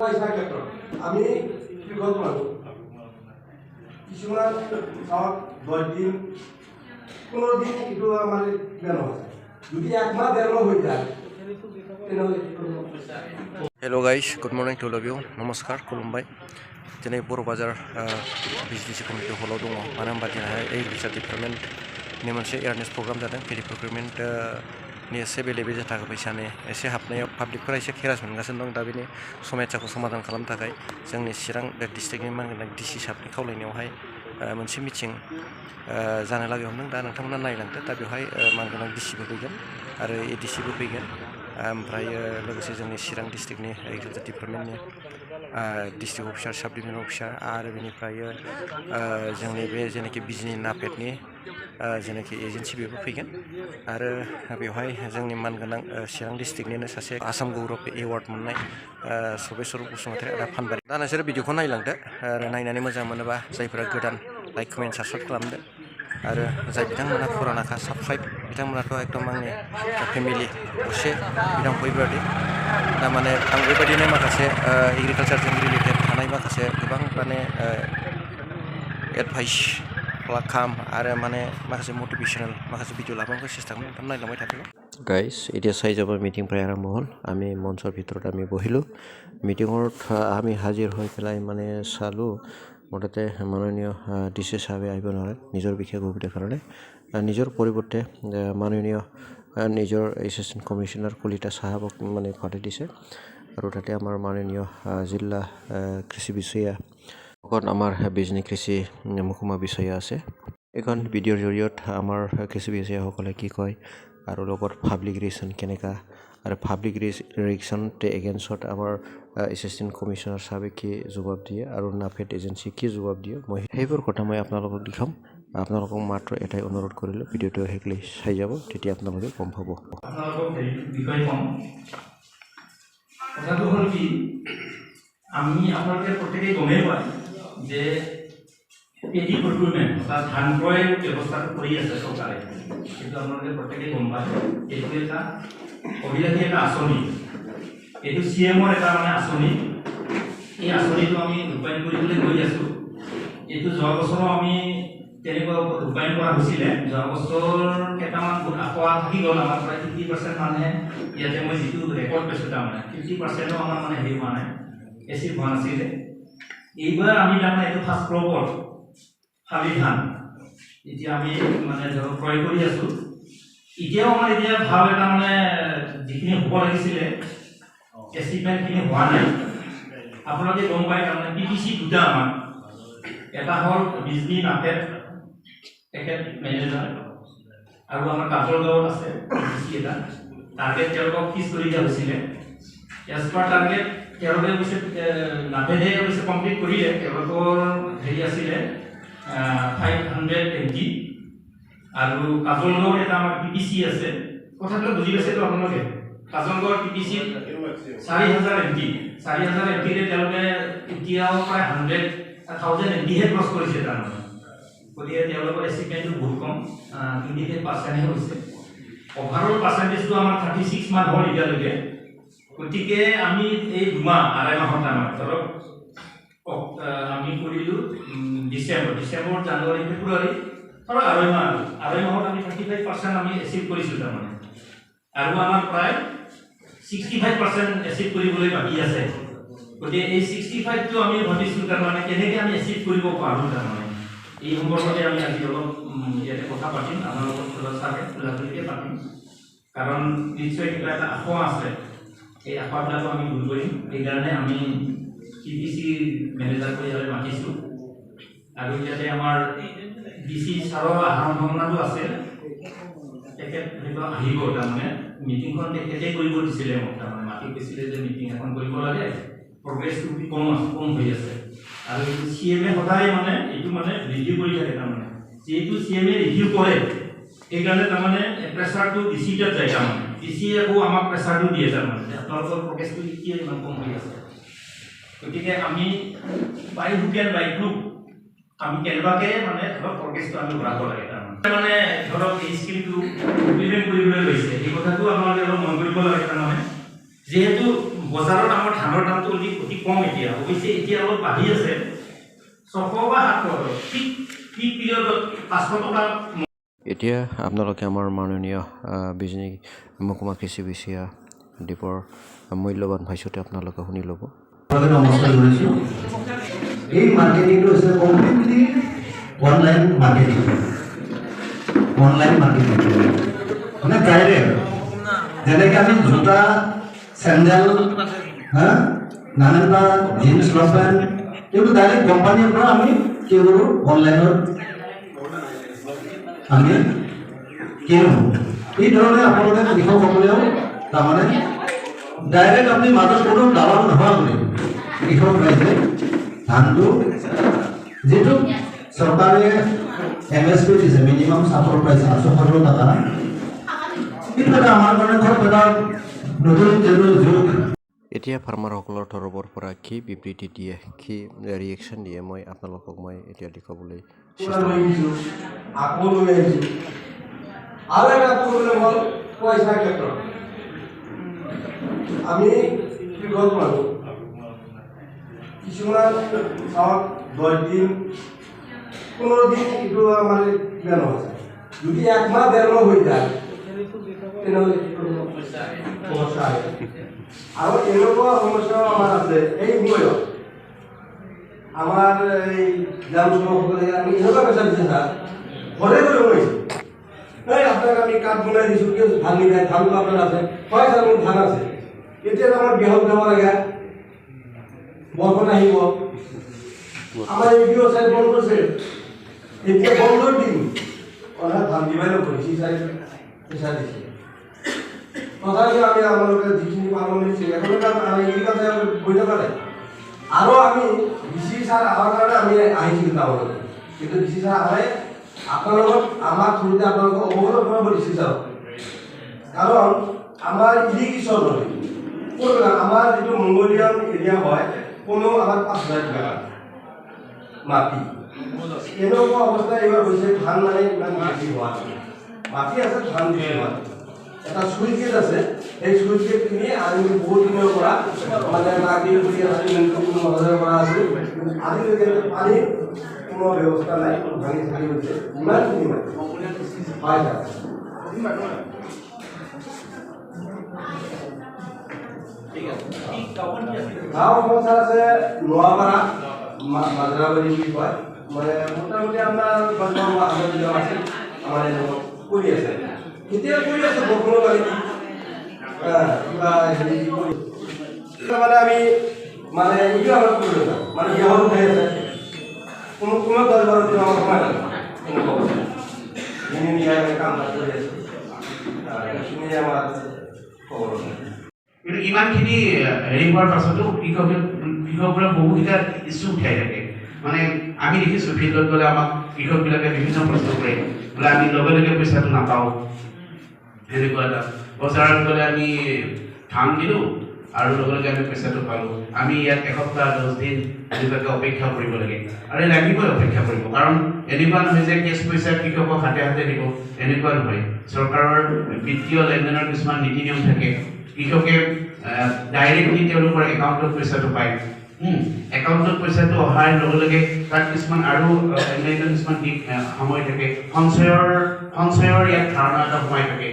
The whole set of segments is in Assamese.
পইচাৰ ক্ষেত্ৰত আমি বিগত মানুহ কিছুমান ধৰক 10 দিন 15 দিন এইটো আমাৰ বেয়া নহয় যদি একমাহ দেৰ মাহ হৈ যায় তেনেহ'লে Hello guys, good morning to all of you. Namaskar, Kulumbai. Today Boro Bazar Business Committee holo dong. Manam badina Agriculture Department ni mounse awareness program jadang Paddy Procurement ni sebe lebe jata paisa ni ese hapnaya public fora ese kheras moनगासिनो dong da bini समस्याखौ समाधान खालामनो थाखाय जोंनि चिरां डिस्ट्रिक्टनि मानगोनां डिसि साहबनि खावलायनायावहाय मोनसे मिटिं जानो लागि हमदों दा नोंथांमोना नायलांदो दा बेवहाय मानगोनां डिसिबो फैगोन आरो एडिसिबो फैगोन ओमफ्राय लोगोसे जोंनि चिरां डिस्ट्रिक्टनि एग्रिकालचार डिपार्टमेन्टनि डिस्ट्रिक्ट अफिसार साब डिभिजन अफिसार आरो बेनिफ्राय जोंनि बे जेनाखि बिजनि नाफेडनि जेनाखि एजेन्सि बेबो फैगोन आरो बेवहाय जोंनि मानगोनां चिरां डिस्ट्रिक्टनिनो सासे आसाम गौरब एवार्ड मोननाय सबेस्वर बसुमतारी आरो फानबारि दा नोंसोर भिडिअखौ नायलांदो आरो नायनानै मोजां मोनोबा जायफोरा गोदान लाइक कमेन्ट साबस्क्राइब खालामदो आरो जाय बिथांमोना फुरानाखा साबस्क्राइब बिथांमोनाथ' एकदम आंनि फेमिलि असे बिदांफैबादि थारमाने आं बेबायदिनो माखासे एग्रिकालचारजों रिलेटेड थानाय माखासे गोबां माने एडभाइस खालाम आरो माने माखासे मटिभेशनेल माखासे ভিডিও লাভানোর চেষ্টা করব নতুন নাইলামই থাকিব গাইস এতিয়া চাই যাব মিটিং প্ৰায় আৰম্ভ হ'ল আমি মঞ্চৰ ভিতৰত আমি বহিলো মিটিঙত আমি হাজিৰ হৈ পেলাই মানে চালো মতে মাননীয় ডিসি সাহেব আহিব নোৱাৰে নিজৰ বিশেষ অসুবিধাৰ কাৰণে নিজৰ পৰিৱৰ্তে মাননীয় নিজৰ এসিস্ট্যান্ট কমিশনাৰ কলিতা সাহেবক মানে পাঠাই দিছে আৰু তাতে আমাৰ মাননীয় জিলা কৃষি বিষয়া অকন আমাৰ বিজনেস কৃষি মুখমা বিষয়া আছে এখন ভিডিঅ'ৰ জৰিয়ত আমাৰ কৃষি বিষয়াসকলে কি কয় আৰু লগত পাব্লিক ৰিলেশ্যন কেনেকা আৰু পাব্লিক ৰিলেশ্যন এগেইনষ্ট আমাৰ এসিস্ট্যান্ট কমিশনাৰ সাহেবে কি জবাব দিয়ে আৰু নাফেড এজেন্সি কি জবাব দিয়ে মই সেইবোৰ কথা মই আপোনালোকক দেখাম আপোনালোকক মাত্ৰ এটাই অনুৰোধ কৰিলো ভিডিঅ'টো হেকলি চাই যাব তেতিয়া আপোনালোকে গম পাব আপোনালোকক বিষয় কম কথাটো হ'ল কি আমি আপোনালোকে প্ৰত্যেকেই গমেই পায় যে পেডি প্ৰকিউৰমেণ্ট বা ধান ক্ৰয়ৰ ব্যৱস্থাটো কৰি আছে চৰকাৰে কিন্তু আপোনালোকে প্ৰত্যেকেই গম পায় এইটো এটা অভিলাষী এটা আঁচনি এইটো CMৰ এটা মানে আঁচনি এই আঁচনিটো আমি ৰূপায়ণ কৰিবলৈ গৈ আছোঁ এইটো যোৱা বছৰো আমি তেনেকুৱা ৰূপায়ণ কৰা হৈছিলে যোৱা বছৰ কেইটামান আশা থাকি গ'ল আমাৰ প্ৰায় 50% মানুহে ইয়াতে মই যিটো ৰেকৰ্ড পাইছোঁ তাৰমানে 50%ও আমাৰ মানে হেৰি হোৱা নাই এচিভ হোৱা নাছিলে এইবাৰ আমি তাৰমানে এইটো ফাৰ্ষ্ট ক্ৰপৰ শালি ধান এতিয়া আমি মানে ধৰক ক্ৰয় কৰি আছোঁ এতিয়াও আমাৰ এতিয়া ভাল এটা মানে যিখিনি হ'ব লাগিছিলে এচিভমেণ্টখিনি হোৱা নাই আপোনালোকে গম পায় তাৰমানে PPC দুটা আমাৰ এটা হ'ল বিজনী নাফেড তেখেত মেনেজাৰ আৰু আমাৰ কাজলগাঁৱত আছে PPC এটা টাৰ্গেট তেওঁলোকক ফিক্স কৰি দিয়া হৈছিলে এজ পাৰ টাৰ্গেট তেওঁলোকে অৱশ্যে নাফেডে অৱশ্যে কমপ্লিট কৰিলে তেওঁলোকৰ হেৰি আছিলে 580 আৰু কাজলগাঁৱত এটা আমাৰ PPC আছে কথাটো বুজি পাইছেতো আপোনালোকে কাজলগাঁৱৰ PPC 4000 MT ৰে তেওঁলোকে এতিয়াও প্ৰায় 1000 MT হে ক্ৰছ কৰিছে তাৰমানে গতিকে তেওঁলোকৰ এচিভমেণ্টটো বহুত কম 28% হৈছে অভাৰঅল পাৰ্চেণ্টেজটো আমাৰ 36 মান হ'ল এতিয়ালৈকে গতিকে আমি এই দুমাহ আঢ়ৈ মাহত আমাৰ ধৰক আমি কৰিলোঁ ডিচেম্বৰ জানুৱাৰী ফেব্ৰুৱাৰী ধৰক আঢ়ৈ মাহত আমি 35% আমি এচিভ কৰিছোঁ তাৰমানে আৰু আমাৰ প্ৰায় 65% এচিভ কৰিবলৈ বাকী আছে গতিকে এই 65টো আমি ভাবিছোঁ তাৰমানে কেনেকৈ আমি এচিভ কৰিব পাৰোঁ তাৰমানে এই সম্পৰ্কতে আমি আজি অলপ ইয়াতে কথা পাতিম আমাৰ লগত খোলাখুলিকৈ পাতিম কাৰণ নিশ্চয় কিবা এটা আশা আছে এই আশাবিলাকো আমি দূৰ কৰিম সেইকাৰণে আমি PPC মেনেজাৰ কৰি ইয়ালৈ মাতিছোঁ আৰু ইয়াতে আমাৰ DC ছাৰৰ অহাৰ সম্ভাৱনাটো আছে তেখেত হয়তো আহিব তাৰমানে মিটিংখন তেখেতে কৰিব দিছিলে মোক তাৰমানে মাতি কৈছিলে যে মিটিং এখন কৰিব লাগে প্ৰগ্ৰেছটো কম হৈ আছে আৰু CMA সদায় মানে এইটো মানে ৰিভিউ কৰি থাকে তাৰমানে যিহেতু CMA ৰিভিউ কৰে সেইকাৰণে তাৰমানে প্ৰেছাৰটো DCত যায় তাৰমানে DC আকৌ আমাক প্ৰেছাৰটো দিয়ে তাৰমানে আপোনালোকৰ প্ৰগ্ৰেছটো কিয় ইমান কম হৈ আছে গতিকে আমি বাই হুক এণ্ড বাই ক্ৰুক আমি কেনেবাকৈ মানে ধৰক প্ৰগ্ৰেছটো আমি বঢ়াব লাগে তাৰমানে মানে ধৰক এই স্কিমটো ইমপ্লিমেণ্ট কৰিবলৈ লৈছে এই কথাটো আপোনালোকে অলপ মন কৰিব লাগে তাৰমানে যেহেতু বজাৰৰ দামৰ ধানৰ দামটো অতি কম এতিয়া অৱশ্যে এতিয়া অলপ বাঢ়ি আছে 600 বা 700 ঠিক পিৰিয়ডত 500 টকা এতিয়া আপোনালোকে আমাৰ মাননীয় বিজনী মহকুমা কৃষি বিষয়া দ্বীপৰ মূল্যৱান ভাষ্যতে আপোনালোকে শুনি ল'ব। নমস্কাৰ কৰিছোঁ। এই মাৰ্কেটিংটো হৈছে কমপ্লিটলি অনলাইন মাৰ্কেটিং মানে ডাইৰেক্ট যেনেকৈ আমি জোতা চেণ্ডেল নানানটা জিন্স লফেন এইবোৰ ডাইৰেক্ট কোম্পানীৰ পৰা আমি কি কৰোঁ অনলাইনত আমি কিনো এই ধৰণে আপোনালোকে কৃষকসকলেও তাৰমানে ডাইৰেক্ট আপুনি মাজত কোনো দালাল নোহোৱাকৈ কৃষক ৰাইজে ধানটো যিটো চৰকাৰে MSP দিছে মিনিমাম চাপৰ প্ৰাইচ 817 টকা কিন্তু এটা আমাৰ কাৰণে খুব এটা নতুন যুগ। এতিয়া ফাৰ্মাৰসকলৰ তৰফৰ পৰা কি বিবৃতি দিয়ে কি ৰিয়েকশ্যন দিয়ে মই আপোনালোকক মই এতিয়া দেখুৱাবলৈ চেষ্টা কৰিছোঁ। আৰু এটা প্ৰব্লেম হ'ল পইচাৰ ক্ষেত্ৰত আমি কৃষক মানুহ কিছুমান চাওক 10 দিন 15 দিন এইটো আমাৰ প্লেন হৈছে যদি একমাহ 1.5 মাহ হৈ যায় তেনেহ'লে সমস্যা আহে আৰু এনেকুৱা সমস্যা আমাৰ আছে এই সময়ত আমাৰ এই গ্ৰামসকলে আমি এনেকুৱা পেচা দিছে ছাৰ ঘৰে ঘৰে সোমাইছে এই আপোনাক আমি কাৰ্ড বনাই দিছোঁ কিয় ধান নিদিয়ে ধানটো আপোনাৰ আছে হয় ছাৰ মোৰ ধান আছে এতিয়া আমাৰ বিহত যাব লাগে বৰষুণ আহিব আমাৰ এই ভিডিঅ' চাই বন্ধ কৰিছে এতিয়া বন্ধৰ দিন অৰ্থাৎ ধান দিবাই নকৰিছে চাই পইচা দিছে তথাপিও আমি আমালোকে যিখিনি পালন কৰিছে এখনকে আমি এগ্ৰিকালচাৰ বৈ থকা নাই আৰু আমি ডিচি ছাৰ অহাৰ কাৰণে আমি আহিছিলোঁ টাউনত কিন্তু ডিচি ছাৰ আহে আপোনালোকক আমাৰ থ্ৰুতে আপোনালোকক অৱগত কৰাব ডিচি ছাৰ কাৰণ আমাৰ ইৰিগেশ্যন আমাৰ যিটো মংগোলিয়ান এৰিয়া হয় কোনো আমাৰ 5,000 টকা মাটি এনেকুৱা অৱস্থা এইবাৰ হৈছে ধান মানে ইমান বেছি হোৱা মাটি আছে ধান বেছি হোৱা এটা চুইচ গেট আছে এই চুইচ গেট কিনি আমি বহুত দিনৰ পৰা মানে মাটি কৰি আছোঁ মহাজনৰ পৰা আছোঁ আজিলৈকে পানীৰ কোনো ব্যৱস্থা নাই ভাঙি থাকি হৈছে ইমানখিনি মাটি হয় ছাৰ গাঁও সংসাৰ আছে নোৱাপাৰা মাজৰাবাৰী বুলি কয় মানে মোটামুটি আপোনাৰ আছে আমাৰ কৰি আছে এতিয়া কৰি আছে বৰষুণৰ পানী কিবা হেৰি কৰি মানে আমি মানে এইটো আমাৰ কৰি আছোঁ মানে বিয়াহত উঠাই আছে কোনো 10-12 দিন আমাৰ সময় লাগে এনেকুৱা কাম কৰি আছে এইখিনি আমাৰ খবৰ কিন্তু ইমানখিনি হেৰি হোৱাৰ পাছতো কৃষকবোৰে বহুকেইটা ইছ্যু উঠাই থাকে মানে আমি দেখিছোঁ ফিল্ডত গ'লে আমাক কৃষকবিলাকে বিভিন্ন প্ৰশ্ন কৰে বোলে আমি লগে লগে পইচাটো নাপাওঁ সেনেকুৱা এটা বজাৰত গ'লে আমি ধান দিলোঁ আৰু লগে লগে আমি পইচাটো পালোঁ আমি ইয়াত এসপ্তাহ 10 দিন এনেকুৱাকৈ অপেক্ষা কৰিব লাগে আৰু লাগিবই অপেক্ষা কৰিব কাৰণ এনেকুৱা নহয় যে কেছ পইচা কৃষকক হাতে হাতে দিব এনেকুৱা নহয় চৰকাৰৰ বিত্তীয় লেনদেনৰ কিছুমান নীতি নিয়ম থাকে কৃষকে ডাইৰেক্টলি তেওঁলোকৰ একাউণ্টত পইচাটো পায় একাউণ্টত পইচাটো অহাৰ লগে লগে তাত কিছুমান আৰু অন্যান্য কিছুমান দিশ সময় থাকে সঞ্চয়ৰ ইয়াত ধাৰণা এটা সোমাই থাকে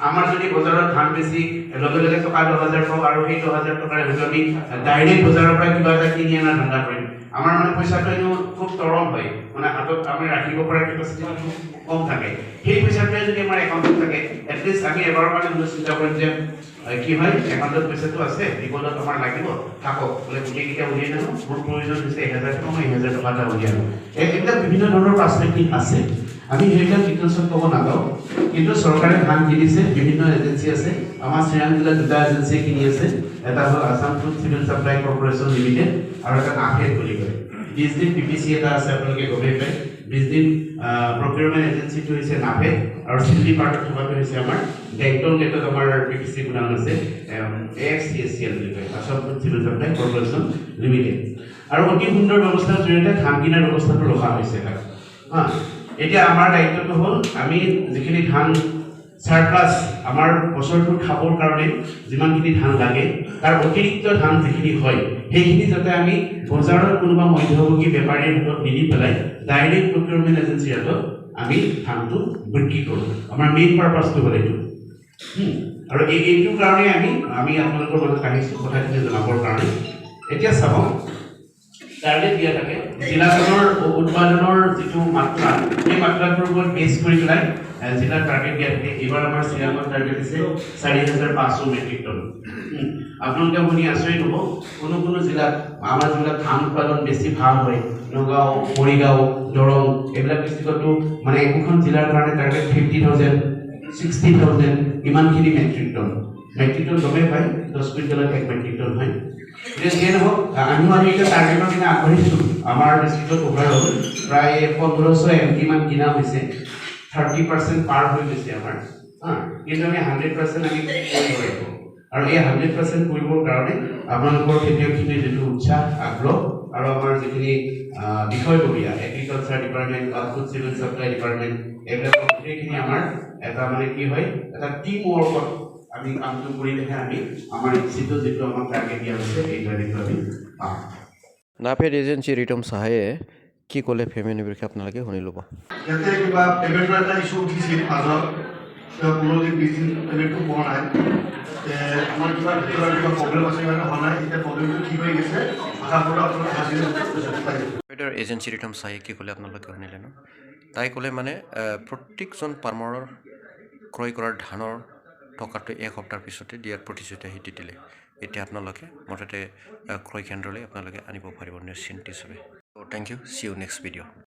আমাৰ যদি বজাৰত ধান বেছি লগে লগে টকা 10,000 পাওঁ আৰু সেই 10,000 টকাৰ হয়তো আমি ডাইৰেক্ট বজাৰৰ পৰা কিবা এটা কিনি অনাৰ ধান্দা কৰিম আমাৰ মানে পইচাটো এনেও খুব তৰল হয় মানে হাতত আমি ৰাখিব পৰা কেপাচিটি কম থাকে সেই পইচাটোৱে যদি আমাৰ একাউণ্টত থাকে এটলিষ্ট আমি এবাৰৰ কাৰণে চিন্তা কৰিম যে কি হয় একাউণ্টত পইচাটো আছে বিপদত আমাৰ লাগিব থাকক বোলে গোটেইকেইটা উলিয়াই নানো মোৰ প্ৰয়োজন হৈছে 1,000 টকা মই 1,000 টকা এটা উলিয়াই আনো এইবিলাক বিভিন্ন ধৰণৰ পাৰ্চপেক্টিভ আছে আমি সেইবিলাক ডিটেইলছত ক'ব নাযাওঁ কিন্তু চৰকাৰে ধান কিনিছে বিভিন্ন এজেঞ্চি আছে আমাৰ চিৰাং জিলাত 2টা এজেঞ্চিয়ে কিনি আছে এটা হ'ল Assam food civil supply corporation limited আৰু এটা নাফেড বুলি কয় 20 দিন PPC এটা আছে আপোনালোকে গমেই পায় 20 দিন প্ৰকিউৰমেণ্ট এজেঞ্চিটো হৈছে নাফেড আৰু চিলি পাৰ্টত থকাটো হৈছে আমাৰ ডেণ্টল গেটত আমাৰ PPC গুণান আছে AFCSCL বুলি কয় Assam food civil supply corporation limited আৰু অতি সুন্দৰ ব্যৱস্থাৰ জৰিয়তে ধান কিনাৰ ব্যৱস্থাটো ৰখা হৈছে এতিয়া আমাৰ দায়িত্বটো হ'ল আমি যিখিনি ধান সাৰপ্লাস আমাৰ বছৰটো খাবৰ কাৰণে যিমানখিনি ধান লাগে তাৰ অতিৰিক্ত ধান যিখিনি হয় সেইখিনি যাতে আমি বজাৰৰ কোনোবা মধ্যভোগী বেপাৰীৰ হাতত নিদি পেলাই ডাইৰেক্ট প্ৰকিউৰমেণ্ট এজেঞ্চিৰ হাতত আমি ধানটো বিক্ৰী কৰোঁ আমাৰ মেইন পাৰপাছটো হ'ল এইটো আৰু এইটো কাৰণে আমি আপোনালোকৰ মাজত আহিছোঁ কথাখিনি জনাবৰ কাৰণে এতিয়া চাব টাৰ্গেট দিয়া থাকে জিলাখনৰ উৎপাদনৰ যিটো মাত্ৰা সেই মাত্ৰাটোৰ ওপৰত বেছ কৰি পেলাই জিলাৰ টাৰ্গেট দিয়া থাকে এইবাৰ আমাৰ চিৰাঙৰ টাৰ্গেট আছে 4,500 মেট্ৰিক টন আপোনালোকে শুনি আচৰিত হ'ব কোনো জিলাত আমাৰ জিলাত ধান উৎপাদন বেছি ভাল হয় নগাঁও মৰিগাঁও দৰং এইবিলাক ডিষ্ট্ৰিক্টতো মানে একোখন জিলাৰ কাৰণে টাৰ্গেট 50,000 60,000 ইমানখিনি মেট্ৰিক টন গমেই পায় 10 কুইণ্টেলত 1 মেট্ৰিক টন হয় যে নহওক আমি এতিয়া টাৰ্গেটৰ কিনে আগবাঢ়িছোঁ আমাৰ ডিষ্ট্ৰিক্টত ওভাৰঅল প্ৰায় 1,500 এমটি মান কিনা হৈছে 30% পাৰ হৈ গৈছে আমাৰ কিন্তু আমি 100% আমি কৰিব লাগিব আৰু এই 100% কৰিবৰ কাৰণে আপোনালোকৰ খেতিয়কখিনিৰ যিটো উৎসাহ আগ্ৰহ আৰু আমাৰ যিখিনি বিষয়ববীয়া এগ্ৰিকালচাৰ ডিপাৰ্টমেণ্ট বা ফুড চিভিল ছাপ্লাই ডিপাৰ্টমেণ্ট এইবিলাক গোটেইখিনি আমাৰ এটা মানে কি হয় এটা টিম ৱৰ্কত আমি কামটো কৰিলেহে আমি আমাৰ ইচ্ছিত যিটো আমাক টাৰ্গেট দিয়া হৈছে এই টাৰ্গেটটো আমি পাম NAFED Agency ৰিতম সাহায়ে কি ক'লে পেমেণ্টৰ বিষয়ে আপোনালোকে শুনি ল'ব ইয়াতে কিবা পেমেণ্টৰ এটা ইছ্যু উঠিছিল মাজত 15-20 দিন পেমেণ্টটো পোৱা নাই আমাৰ কিবা ভিতৰৰ কিবা প্ৰব্লেম আছে কাৰণে হোৱা নাই এতিয়া প্ৰব্লেমটো ঠিক হৈ গৈছে আশা কৰোঁ আপোনালোকে হাজিৰ NAFED Agency ৰিতম সাহায়ে কি ক'লে আপোনালোকে শুনিলে ন তাই ক'লে মানে প্ৰত্যেকজন ফাৰ্মাৰৰ ক্ৰয় কৰাৰ ধানৰ টকাটো 1 সপ্তাহৰ পিছতে দিয়াৰ প্ৰতিশ্ৰুতি দি দিলে এতিয়া আপোনালোকে মুঠতে ক্ৰয় কেন্দ্ৰলৈ আপোনালোকে আনিব পাৰিব নিশ্চিন্ত হিচাপে thank you see you next video'